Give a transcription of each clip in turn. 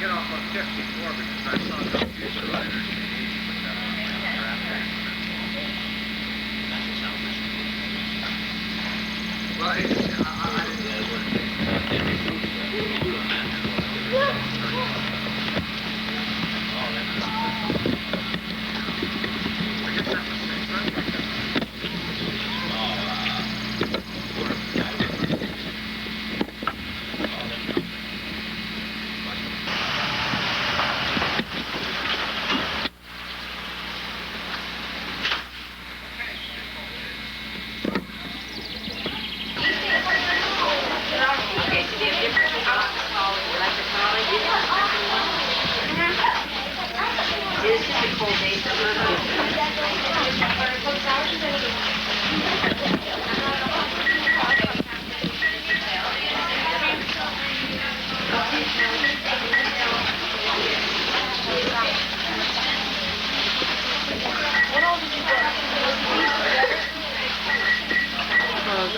get off on 54 because I saw the computer writer. Well, I didn't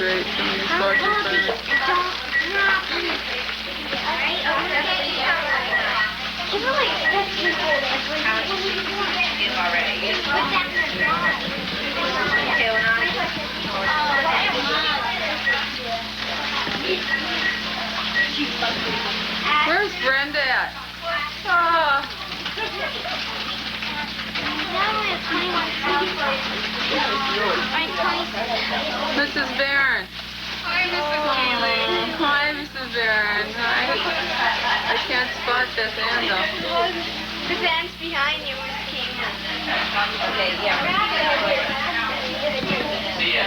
great. Some of these parts are fun. Where's Brenda at? Oh. Mrs. Barron. Hi, Mrs. Keenly. Hi, Mrs. Barron. I can't spot this handle. The fence behind you, Miss Keenly. See ya.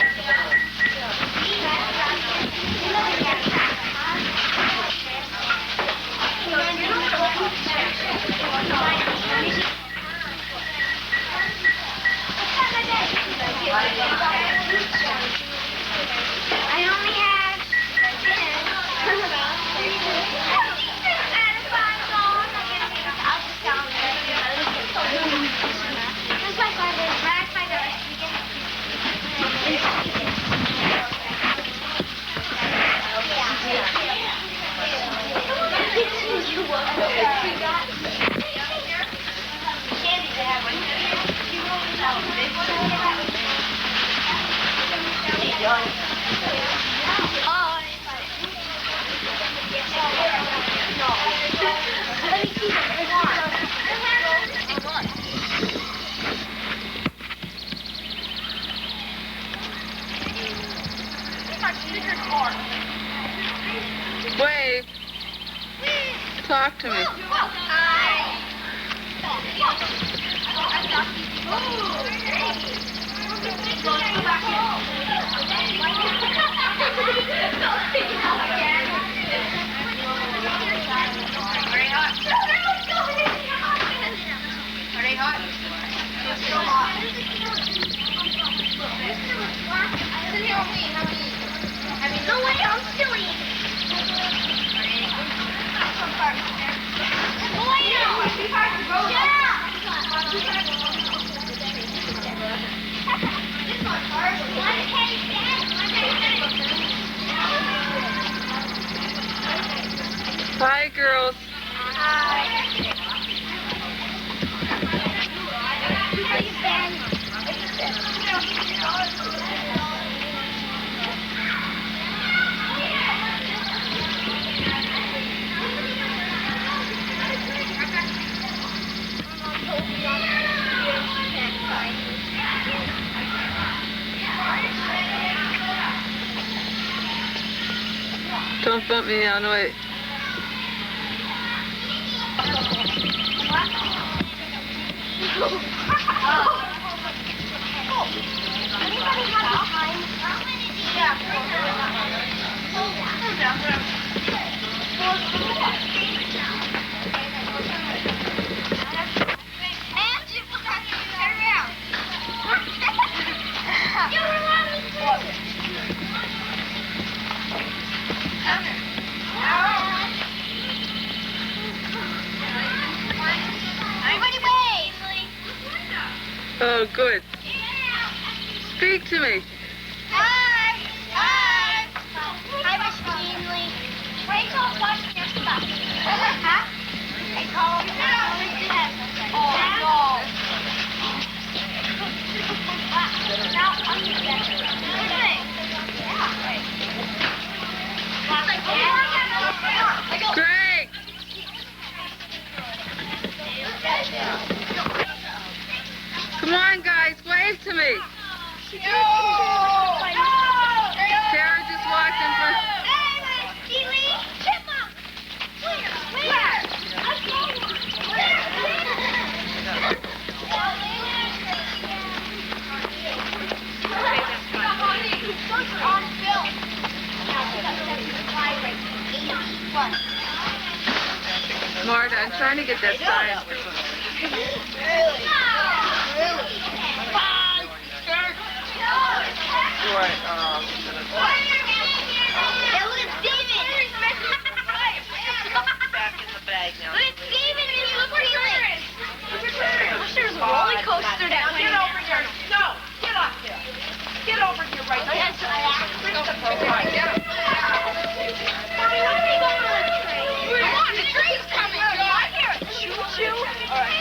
I only have 'Cause my secret card. Wave. Talk to me. Hi. Very hot. Are they hot? It's so hot. Sit here with me. No way, I'm still eating. Hi, girls. Don't bump me down, wait. Oh, good. Speak to me. Hi. Hi. Hi, Miss Keenly. Rachel, watch your stuff. Huh? Greg! Come on, guys, wave to me. Tara just walked in front. Marta, I'm trying to get that sign. Back in the bag now. Look at Steven, and look where he lives. There's a roller coaster down Get here. over here. No, get up here. Get over here right now. Get him. Come on, the train's coming. I hear it. Choo-choo. All right.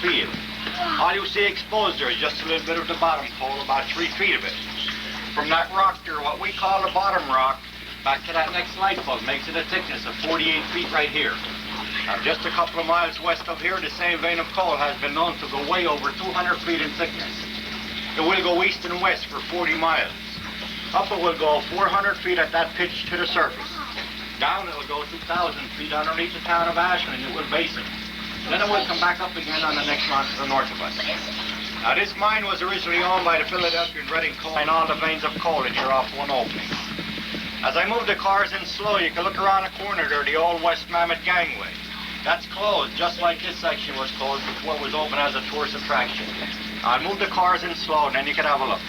Feet. All you see exposed there is just a little bit of the bottom pole, about 3 feet of it. From that rock there, what we call the bottom rock, back to that next light bulb, makes it a thickness of 48 feet right here. Now, just a couple of miles west of here, the same vein of coal has been known to go way over 200 feet in thickness. It will go east and west for 40 miles. Up it will go 400 feet at that pitch to the surface. Down it will go 2,000 feet underneath the town of Ashland. It will base it. Then it will come back up again on the next mine to the north of us. Now, this mine was originally owned by the Philadelphia and Reading Coal, and all the veins of coal in here off one opening. As I move the cars in slow, you can look around the corner there, the old West Mammoth gangway. That's closed, just like this section was closed before it was open as a tourist attraction. I'll move the cars in slow, and then you can have a look.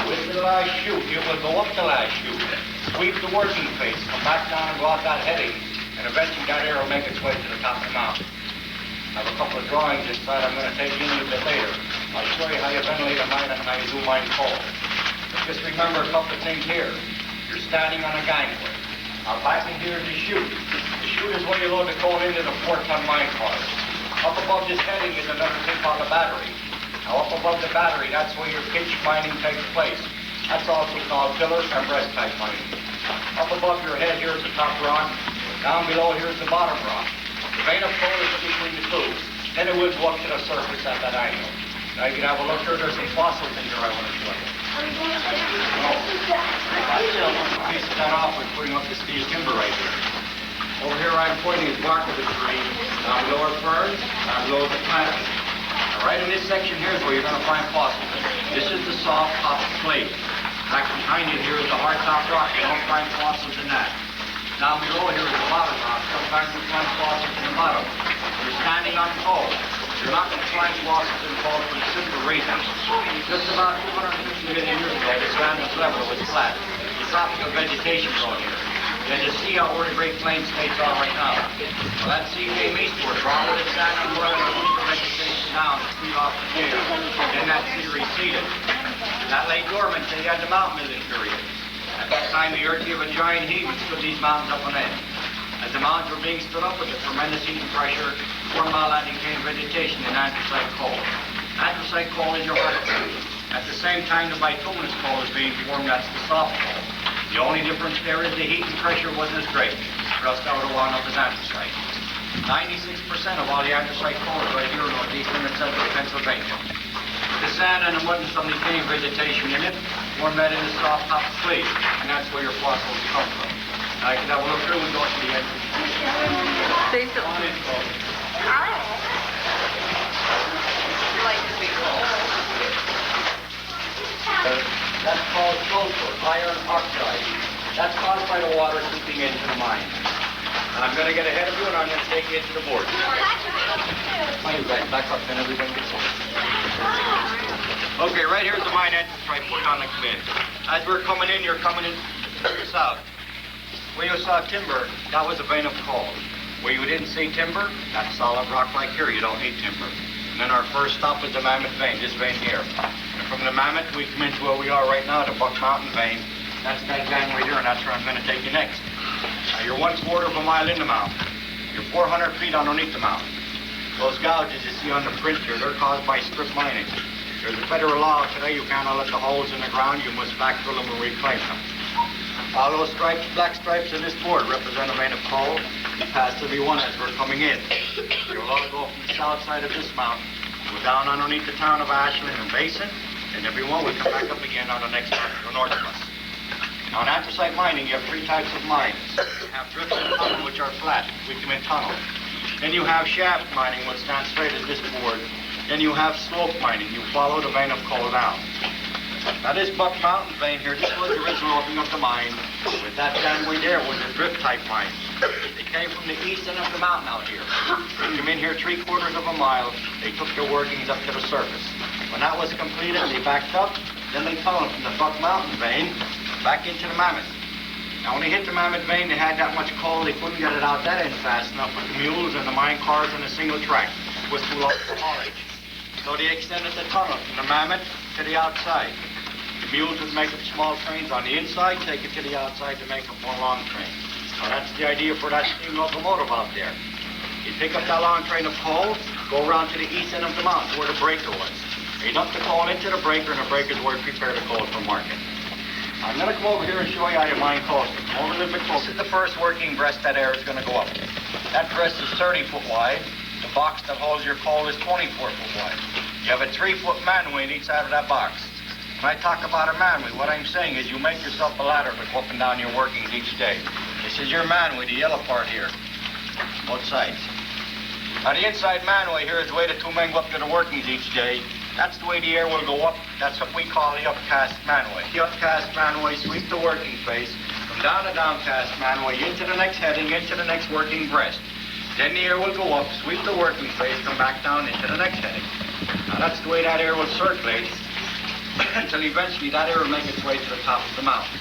With the last chute, it will go up the last chute, sweep the working face, come back down and go out that heading, and eventually that air will make its way to the top of the mountain. I have a couple of drawings inside I'm going to take you in a little bit later. I'll show you how you ventilate a mine and how you do mine coal. But just remember a couple of things here. You're standing on a gangway. Now back in here is the chute. The chute is where you load the coal into the 4-ton mine cars. Up above this heading is another thing called a battery. Now up above the battery, that's where your pitch mining takes place. That's also called pillar and breast type mining. Up above your head, here's the top rock. Down below, here's the bottom rock. The vein of coal is between the two. Then it will go up to the surface at that angle. Now you can have a look here. There's some fossils in here I want to show you. Piece that off with putting up the steel timber right here. Over here I'm pointing is bark of the tree. Down below are ferns. Down below the plant. Right in this section here is where you're going to find fossils. This is the soft top slate. Back behind you here is the hard top rock. You don't find fossils in that. Down below here is the bottom rock. Sometimes you find fossils in the bottom. You're standing on coal. You're not going to find fossils in coal for the simple reason. Just about 250 million years ago, the surrounding level was flat. The tropical vegetation growing here. And you see how where the Great Plains states are right now. Well, that sea came eastward, brought with its sand and water and moved the vegetation down to feed off the air. Then that sea receded. That lay dormant till you had the mountain milling period. At that time, the earth gave a giant heave and stood these mountains up on end. As the mountains were being stood up with a tremendous heat and pressure, formed by that became vegetation in anthracite coal. Anthracite coal is your hard coal. At the same time, the bituminous coal is being formed, that's the soft coal. The only difference there is the heat and pressure wasn't as great, or else that would have wound up as anthracite. 96% of all the anthracite coal is right here in northeastern and central Pennsylvania. The sand and the mud and some decaying vegetation in it form that in the soft top slate, and that's where your fossils come from. Now, I can have a look here, we go to the entrance. Say something. That's called sulfur, iron oxide. That's caused by the water seeping into the mine. And I'm going to get ahead of you and I'm going to take you into the board. Fine, you guys back up and everybody gets in. Okay, right here's the mine entrance right put on the command. As we're coming in, you're coming in south. Where you saw timber, that was a vein of coal. Where you didn't see timber, that's solid rock like here. You don't need timber. And then our first stop is the Mammoth vein, this vein here. And from the Mammoth, we come into where we are right now, the Buck Mountain vein. That's that vein right here, and that's where I'm going to take you next. Now, you're 1/4 of a mile in the mountain. You're 400 feet underneath the mountain. Those gouges you see on the print here, they're caused by strip mining. There's a federal law today, you cannot let the holes in the ground, you must backfill them and reclaim them. All those stripes, black stripes in this board represent a vein of coal. You pass every one as we're coming in. You're allowed to go from the south side of this mountain, go down underneath the town of Ashland and Basin, and every one will come back up again on the next mountain to the north of us. Now, in anthracite mining, you have 3 types of mines. You have drift and tunnel, which are flat. We come in tunnel. Then you have shaft mining, which stands straight as this board. Then you have slope mining. You follow the vein of coal down. Now, this Buck Mountain vein here, this was the original opening of the mine. With that gangway there was a drift type mine. They came from the east end of the mountain out here. They came in here 3/4 of a mile. They took their workings up to the surface. When that was completed, they backed up. Then they tunneled from the Buck Mountain vein back into the Mammoth. Now, when they hit the Mammoth vein, they had that much coal, they couldn't get it out that end fast enough with the mules and the mine cars on a single track. It was too long for haulage. So they extended the tunnel from the Mammoth to the outside. The mules would make up small trains on the inside, take it to the outside to make up one long train. Now, that's the idea for that steam locomotive out there. You pick up that long train of coal, go around to the east end of the mountain where the breaker was. You dump the coal into the breaker, and the breaker is where you prepare the coal for market. I'm going to come over here and show you how you mine coal. Come over a little bit closer. This is the first working breast that air is going to go up. That breast is 30 foot wide. The box that holds your coal is 24 foot wide. You have a 3-foot manway in each side of that box. When I talk about a manway, what I'm saying is you make yourself a ladder to go up and down your workings each day. This is your manway, the yellow part here, both sides. Now, the inside manway here is the way the 2 men go up to the workings each day. That's the way the air will go up. That's what we call the upcast manway. The upcast manway sweep the working face from down the downcast manway into the next heading, into the next working breast. Then the air will go up, sweep the working face, come back down into the next heading. Now, that's the way that air will circulate until eventually that air will make its way to the top of the mountain.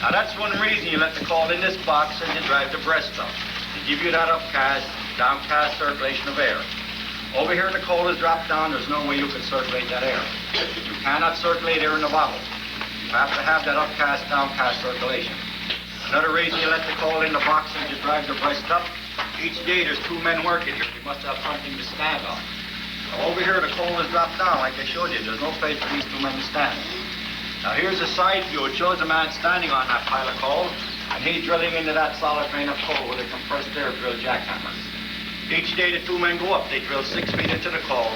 Now that's one reason you let the coal in this box as you drive the breast up, to give you that upcast, downcast circulation of air. Over here the coal is dropped down, there's no way you can circulate that air. You cannot circulate air in the bottle. You have to have that upcast, downcast circulation. Another reason you let the coal in the box as you drive the breast up, each day there's 2 men working here. You must have something to stand on. Now over here the coal is dropped down like I showed you. There's no place for these 2 men to stand. Now here's a side view. It shows a man standing on that pile of coal, and he's drilling into that solid vein of coal with a compressed air drill jackhammer. Each day the 2 men go up. They drill 6 feet into the coal.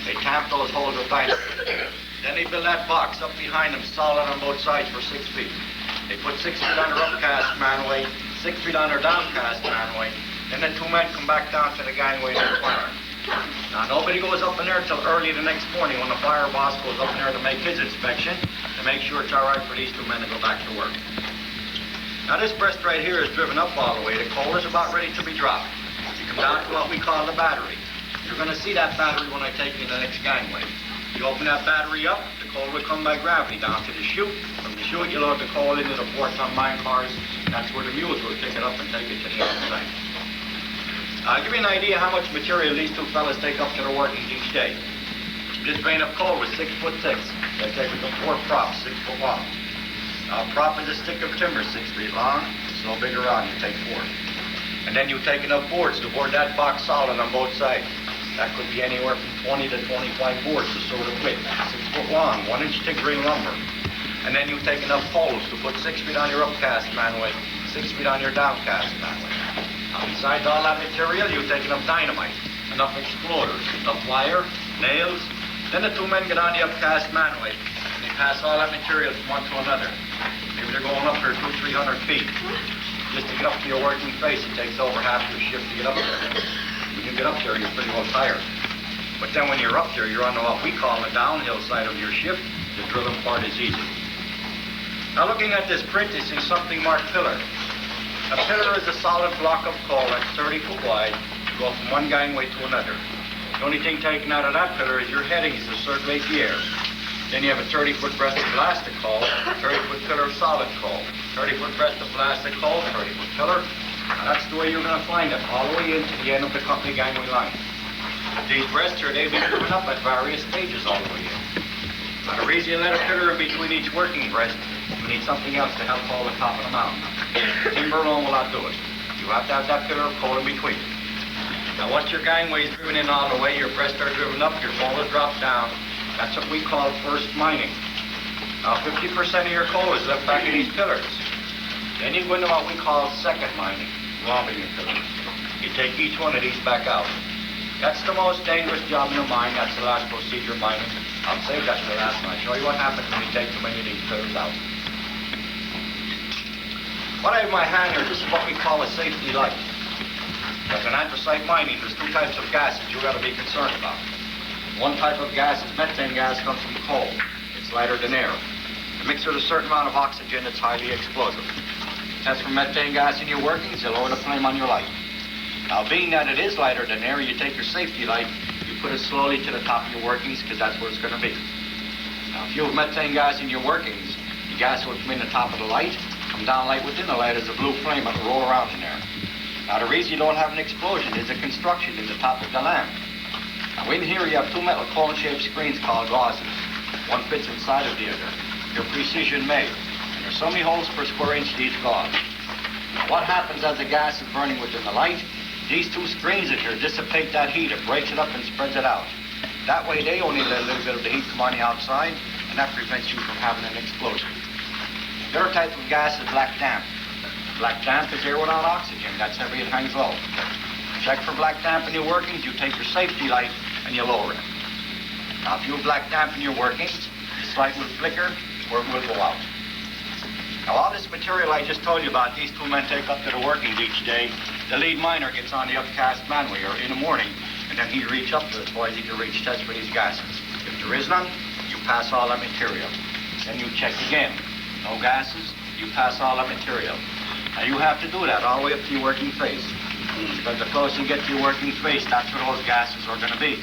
They tamp those holes with dynamite. Then they build that box up behind them, solid on both sides for 6 feet. They put 6 feet on their upcast manway, 6 feet on their downcast manway. Then the 2 men come back down to the gangway and the fire. Now nobody goes up in there till early the next morning when the fire boss goes up in there to make his inspection to make sure it's all right for these 2 men to go back to work. Now this breast right here is driven up all the way. The coal is about ready to be dropped. You come down to what we call the battery. You're going to see that battery when I take you to the next gangway. You open that battery up, the coal will come by gravity down to the chute. From the chute, you load the coal into the 4-ton mine cars. That's where the mules will pick it up and take it to the other site. I'll give you an idea how much material these 2 fellas take up to their workings each day. This vein of coal was 6 foot 6. They take it to 4 props, 6 foot long. Now, a prop is a stick of timber 6 feet long. It's no big around, you take 4. And then you take enough boards to board that box solid on both sides. That could be anywhere from 20 to 25 boards to sort of width, 6 foot long, 1-inch thick green lumber. And then you take enough poles to put 6 feet on your upcast manway, 6 feet on your downcast manway. Now, besides all that material, you take enough dynamite, enough exploders, enough wire, nails. Then the 2 men get on the upcast manway, and they pass all that material from one to another. Maybe they're going up there 200-300 feet. Just to get up to your working face, it takes over half your shift to get up there. When you get up there, you're pretty well tired. But then when you're up there, you're on what we call the downhill side of your shift. The drilling part is easy. Now looking at this print, you see something marked pillar. A pillar is a solid block of coal that's 30 foot wide to go from one gangway to another. The only thing taken out of that pillar is your headings to circulate the air. Then you have a 30-foot breast of blasted coal, 30-foot pillar of solid coal, 30-foot breast of blasted coal, 30-foot pillar. Now that's the way you're going to find it, all the way into the end of the company gangway line. These breasts here, they've been driven up at various stages all the way in. Now the reason you let a pillar in between each working breast, you need something else to help hold the top of the mountain. Timber alone will not do it. You have to have that pillar of coal in between. Now once your gangway is driven in all the way, your breasts are driven up, your coal is dropped down. That's what we call first mining. Now 50% of your coal is left back in these pillars. Then you go into what we call second mining, robbing the pillars. You take each one of these back out. That's the most dangerous job in a mine. That's the last procedure of mining. I'll save that for the last one. I'll show you what happens when you take too many of these pillars out. What I have in my hand here, this is what we call a safety light. Because in anthracite mining, there's 2 types of gases you've got to be concerned about. One type of gas is methane gas, comes from coal. It's lighter than air. It mixes with a certain amount of oxygen that's highly explosive. Test for methane gas in your workings, you lower the flame on your light. Now, being that it is lighter than air, you take your safety light, you put it slowly to the top of your workings, because that's where it's going to be. Now, if you have methane gas in your workings, the gas will come in the top of the light, come down light within the light as a blue flame, and roll around in there. Now, the reason you don't have an explosion is the construction in the top of the lamp. Now, in here, you have 2 metal cone-shaped screens called gauzes. One fits inside of the other. They're precision made. And there's so many holes per square inch to each gauze. Now, what happens as the gas is burning within the light? These 2 screens in here dissipate that heat. It breaks it up and spreads it out. That way, they only let a little bit of the heat come on the outside, and that prevents you from having an explosion. The other type of gas is black damp. Black damp is air without oxygen. That's heavy, it hangs low. Check for black damp in your workings, you take your safety light and you lower it. Now if you have black damp in your workings, this light will flicker or it will go out. Now all this material I just told you about, these 2 men take up to the workings each day. The lead miner gets on the upcast manway or in the morning, and then he'd reach up to it, boys, he can reach test for these gases. If there is none, you pass all that material. Then you check again. No gases, you pass all that material. Now you have to do that all the way up to your working face. Because the closer you get to your working face, that's where those gases are going to be.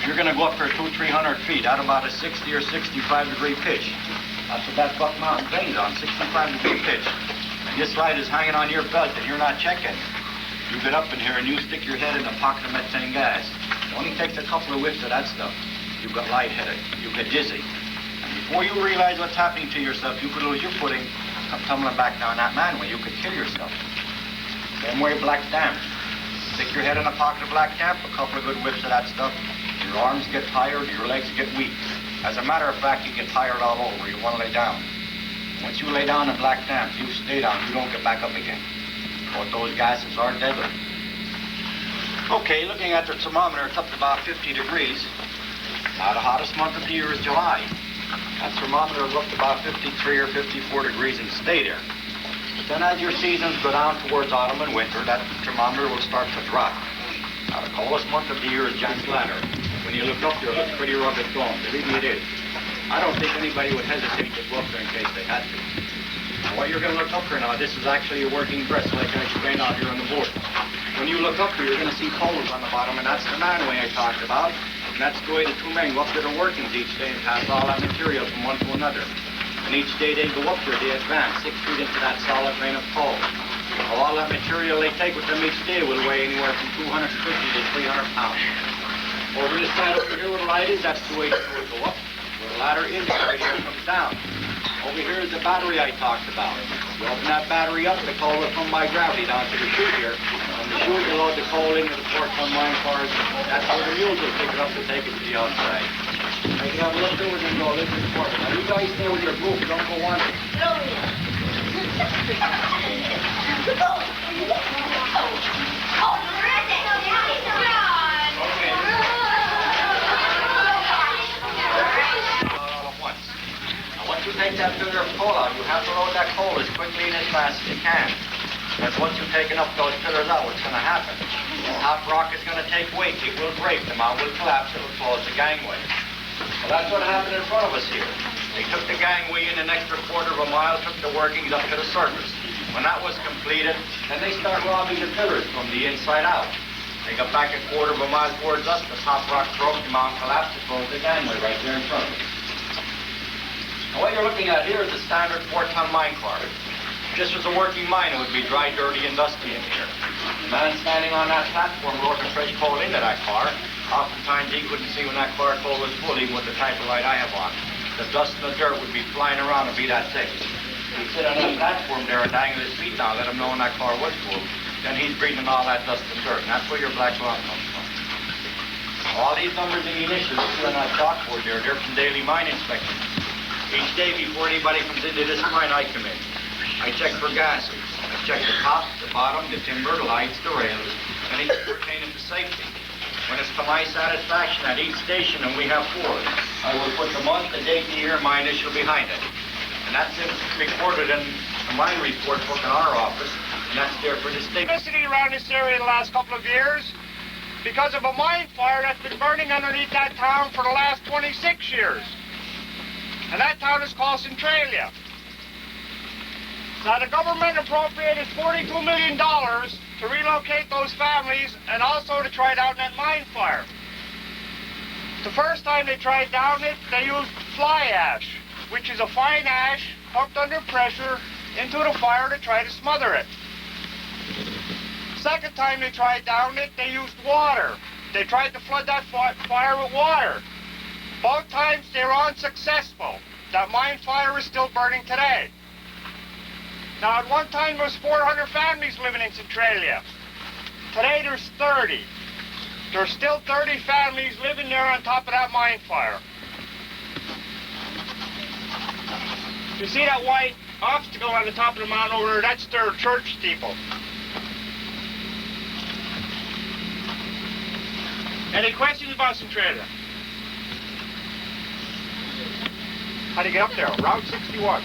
You're going to go up for 200-300 feet at about a 60 or 65 degree pitch. That's what that Buck Mountain plane's on, 65 degree pitch. And this light is hanging on your belt and you're not checking. You get up in here and you stick your head in the pocket of methane gas. It only takes a couple of whiffs of that stuff. You get lightheaded, you get dizzy. And before you realize what's happening to yourself, you could lose your footing, come tumbling back down that manway. You could kill yourself. Same way black damp. Stick your head in the pocket of black damp, a couple of good whiffs of that stuff. Your arms get tired, your legs get weak. As a matter of fact, you get tired all over. You want to lay down. Once you lay down in black damp, you stay down. You don't get back up again. But those gases are deadly. Okay, looking at the thermometer, it's up to about 50 degrees. Now, the hottest month of the year is July. That thermometer will go up to about 53 or 54 degrees and stay there. But then as your seasons go down towards autumn and winter, that thermometer will start to drop. Now, the coldest month of the year is January. When you look up there, it looks pretty rugged going. Believe me, it is. I don't think anybody would hesitate to go up there in case they had to. Now, what you're going to look up here now, this is actually a working dress, like I explained out here on the board. When you look up here, you're going to see poles on the bottom, and that's the manway I talked about. And that's the way the two men go up to the workings each day and pass all that material from one to another. And each day they go up there, they advance 6 feet into that solid vein of coal. All that material they take with them each day will weigh anywhere from 250 to 300 pounds. Over this side over here where the light is, that's the way the coal go up. Where the ladder is, right here comes down. Over here is the battery I talked about. You open that battery up, the coal will come by gravity down to the chute here. From the chute, you load the coal into the 4-ton mine cars. That's where the mules will pick it up to take it to the outside. I can have a look over and go a little bit further. Now, you guys stay with your group. Don't go on. Once you take that pillar of coal out, you have to load that coal as quickly and as fast as you can. Because once you've taken up those pillars out, what's going to happen? The top rock is going to take weight. It will break. The mountain will collapse. It will close the gangway. Well, that's what happened in front of us here. They took the gangway in an extra quarter of a mile, took the workings up to the surface. When that was completed, then they start robbing the pillars from the inside out. They got back a quarter of a mile towards us. The top rock broke. The mountain collapsed. It closed the gangway right there in front of us. Now, what you're looking at here is a standard 4-ton mine car. If this was a working mine, it would be dry, dirty, and dusty in here. The man standing on that platform working fresh coal into that car, oftentimes he couldn't see when that car coal was full, even with the type of light I have on. The dust and the dirt would be flying around and be that thick. He'd sit on that platform there and dangle his feet down, let him know when that car was full. Then he's breathing all that dust and dirt, and that's where your black lung comes from. All these numbers and initials are on that chalkboard there, they're from daily mine inspections. Each day before anybody comes into this mine, I come in. I check for gases. I check the top, the bottom, the timber, the lights, the rails, anything pertaining to safety. When it's to my satisfaction at each station, and we have 4, I will put the month, the date, the year, my initial behind it. And that's recorded in the mine report book in our office, and that's there for the state. Electricity around this area the last couple of years because of a mine fire that's been burning underneath that town for the last 26 years. And that town is called Centralia. Now, the government appropriated $42 million to relocate those families and also to try down that mine fire. The first time they tried down it, they used fly ash, which is a fine ash pumped under pressure into the fire to try to smother it. Second time they tried down it, they used water. They tried to flood that fire with water. Both times they were unsuccessful. That mine fire is still burning today. Now, at one time there was 400 families living in Centralia. Today there's 30. There's still 30 families living there on top of that mine fire. You see that white obstacle on the top of the mountain over there? That's their church steeple. Any questions about Centralia? How do you get up there? Route 61.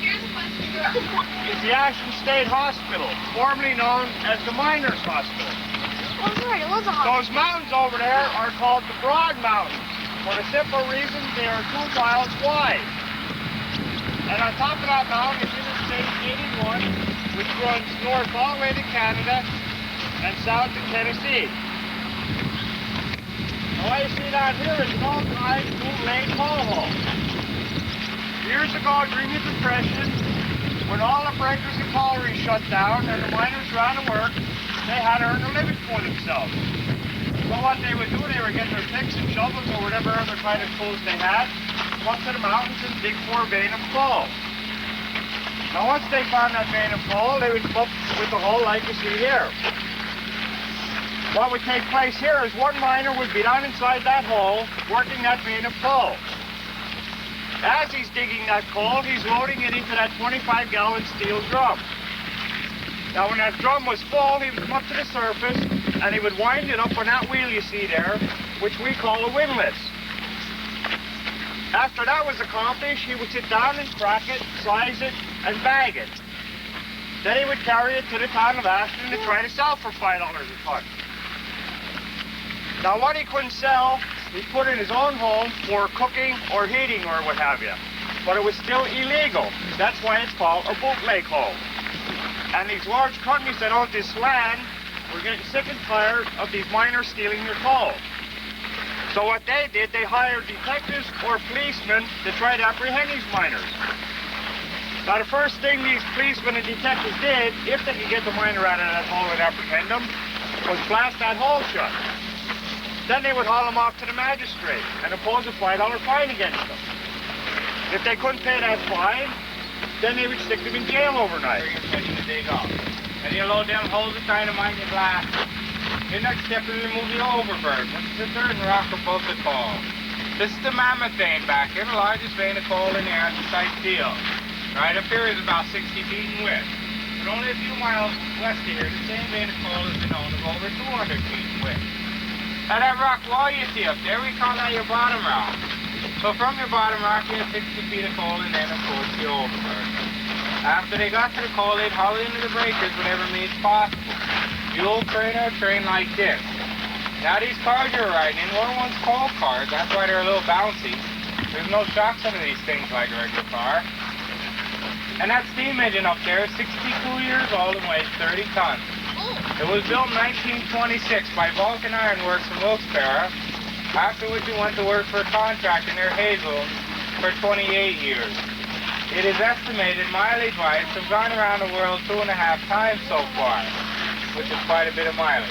Here's a question. It's the Ashland State Hospital, formerly known as the Miners Hospital. Oh, sorry, it was a hospital. Those mountains over there are called the Broad Mountains, for the simple reason they are 2 miles wide. And on top of that mountain is Interstate 81, which runs north all the way to Canada and south to Tennessee. What you see down here is an old-time bootleg coal hole. Years ago during the Depression, when all the breakers and collieries shut down and the miners were out of work, they had to earn a living for themselves. So what they would do, they would get their picks and shovels or whatever other kind of tools they had, come up to the mountains and dig for a vein of coal. Now once they found that vein of coal, they would come up with the hole like you see here. What would take place here is one miner would be down inside that hole, working that vein of coal. As he's digging that coal, he's loading it into that 25-gallon steel drum. Now when that drum was full, he would come up to the surface, and he would wind it up on that wheel you see there, which we call a windlass. After that was accomplished, he would sit down and crack it, size it, and bag it. Then he would carry it to the town of Ashland to try to sell for $5 a ton. Now what he couldn't sell, he put in his own home for cooking or heating or what have you. But it was still illegal. That's why it's called a bootleg hole. And these large companies that owned this land were getting sick and tired of these miners stealing their coal. So what they did, they hired detectives or policemen to try to apprehend these miners. Now the first thing these policemen and detectives did, if they could get the miner out of that hole and apprehend them, was blast that hole shut. Then they would haul them off to the magistrate and impose a $5 fine against them. If they couldn't pay that fine, then they would stick them in jail overnight. You're setting the dig off. And you load them holes of dynamite and you blast it. Your next step is remove the overburden, which is the third rock above the coal. This is the mammoth vein back here, the largest vein of coal in the air on the site field. Right up here is about 60 feet in width. But only a few miles west of here, the same vein of coal has been known of over 200 feet in width. Now that rock wall you see up there, we call that your bottom rock. So from your bottom rock, you have 60 feet of coal and then, of course, the overburden. After they got to the coal, they'd haul it into the breakers whatever means possible. The old train or a train like this. Now these cars you're riding in were once coal cars. That's why they're a little bouncy. There's no shocks under these things like a regular car. And that steam engine up there is 62 years old and weighs 30 tons. It was built in 1926 by Vulcan Iron Works in Wilkes-Barre, after which he went to work for a contractor near Hazel for 28 years. It is estimated mileage-wise to have gone around the world 2.5 times so far, which is quite a bit of mileage.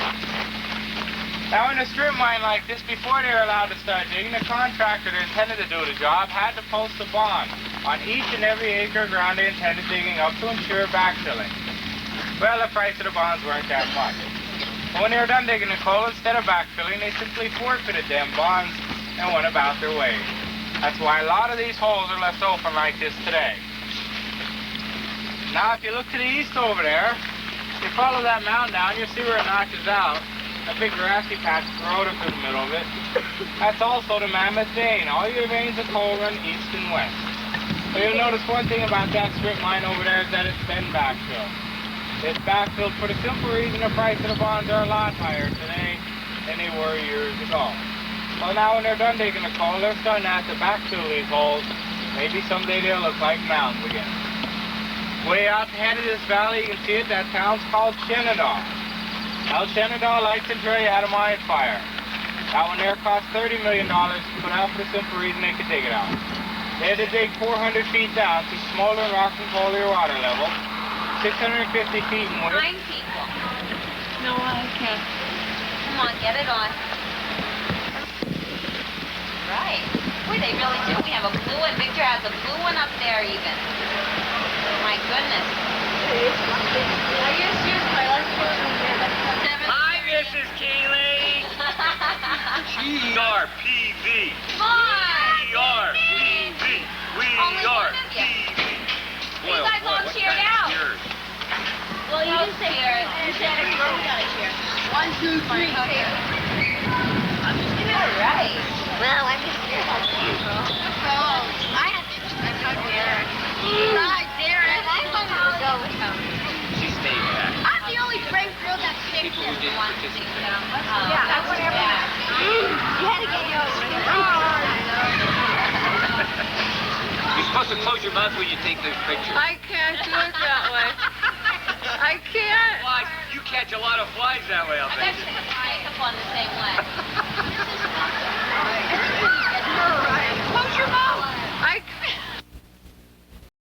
Now in a strip mine like this, before they were allowed to start digging, the contractor that intended to do the job had to post a bond on each and every acre of ground they intended digging up to ensure backfilling. Well, the price of the bonds weren't that much. When they were done digging the coal, instead of backfilling, they simply forfeited them bonds and went about their way. That's why a lot of these holes are left open like this today. Now, if you look to the east over there, you follow that mountain down, you'll see where it notches out. A big grassy patch growed up in the middle of it. That's also the Mammoth Vein. All your veins of coal run east and west. So you'll notice one thing about that strip mine over there is that it's been backfilled. It's backfilled for the simple reason the price of the bonds are a lot higher today than they were years ago. So now when they're done digging the coal, they're starting to have to backfill these holes. Maybe someday they'll look like mountains again. Way out the head of this valley, you can see it, that town's called Shenandoah. Now Shenandoah, like Centralia, had a mine fire. That one there cost $30 million to put out for the simple reason they could dig it out. They had to dig 400 feet down to smoldering rock and coal to your water level. 650 feet in width. 9 people. No, I can't. Come on, get it on. Right. Boy, they really do. We have a blue one. Victor has a blue one up there even. My goodness. Hi, Mrs. Keenly. GRPV. GRPV. We are PV. You guys all cheered out. Well, you didn't say cheer. You said we got to cheer. 1, 2, 3. Okay. All right. Well, I'm just here. Oh, I have to. I'm not there. Besides, Darren, I'm going to go with him. She stayed back. I'm the only brave girl that picked him. Yeah, that's whatever. You had to get yours. You're supposed to close your mouth when you take the picture. I can't do it that way. I can't. Flies. You catch a lot of flies that way, I'll bet. Pick up on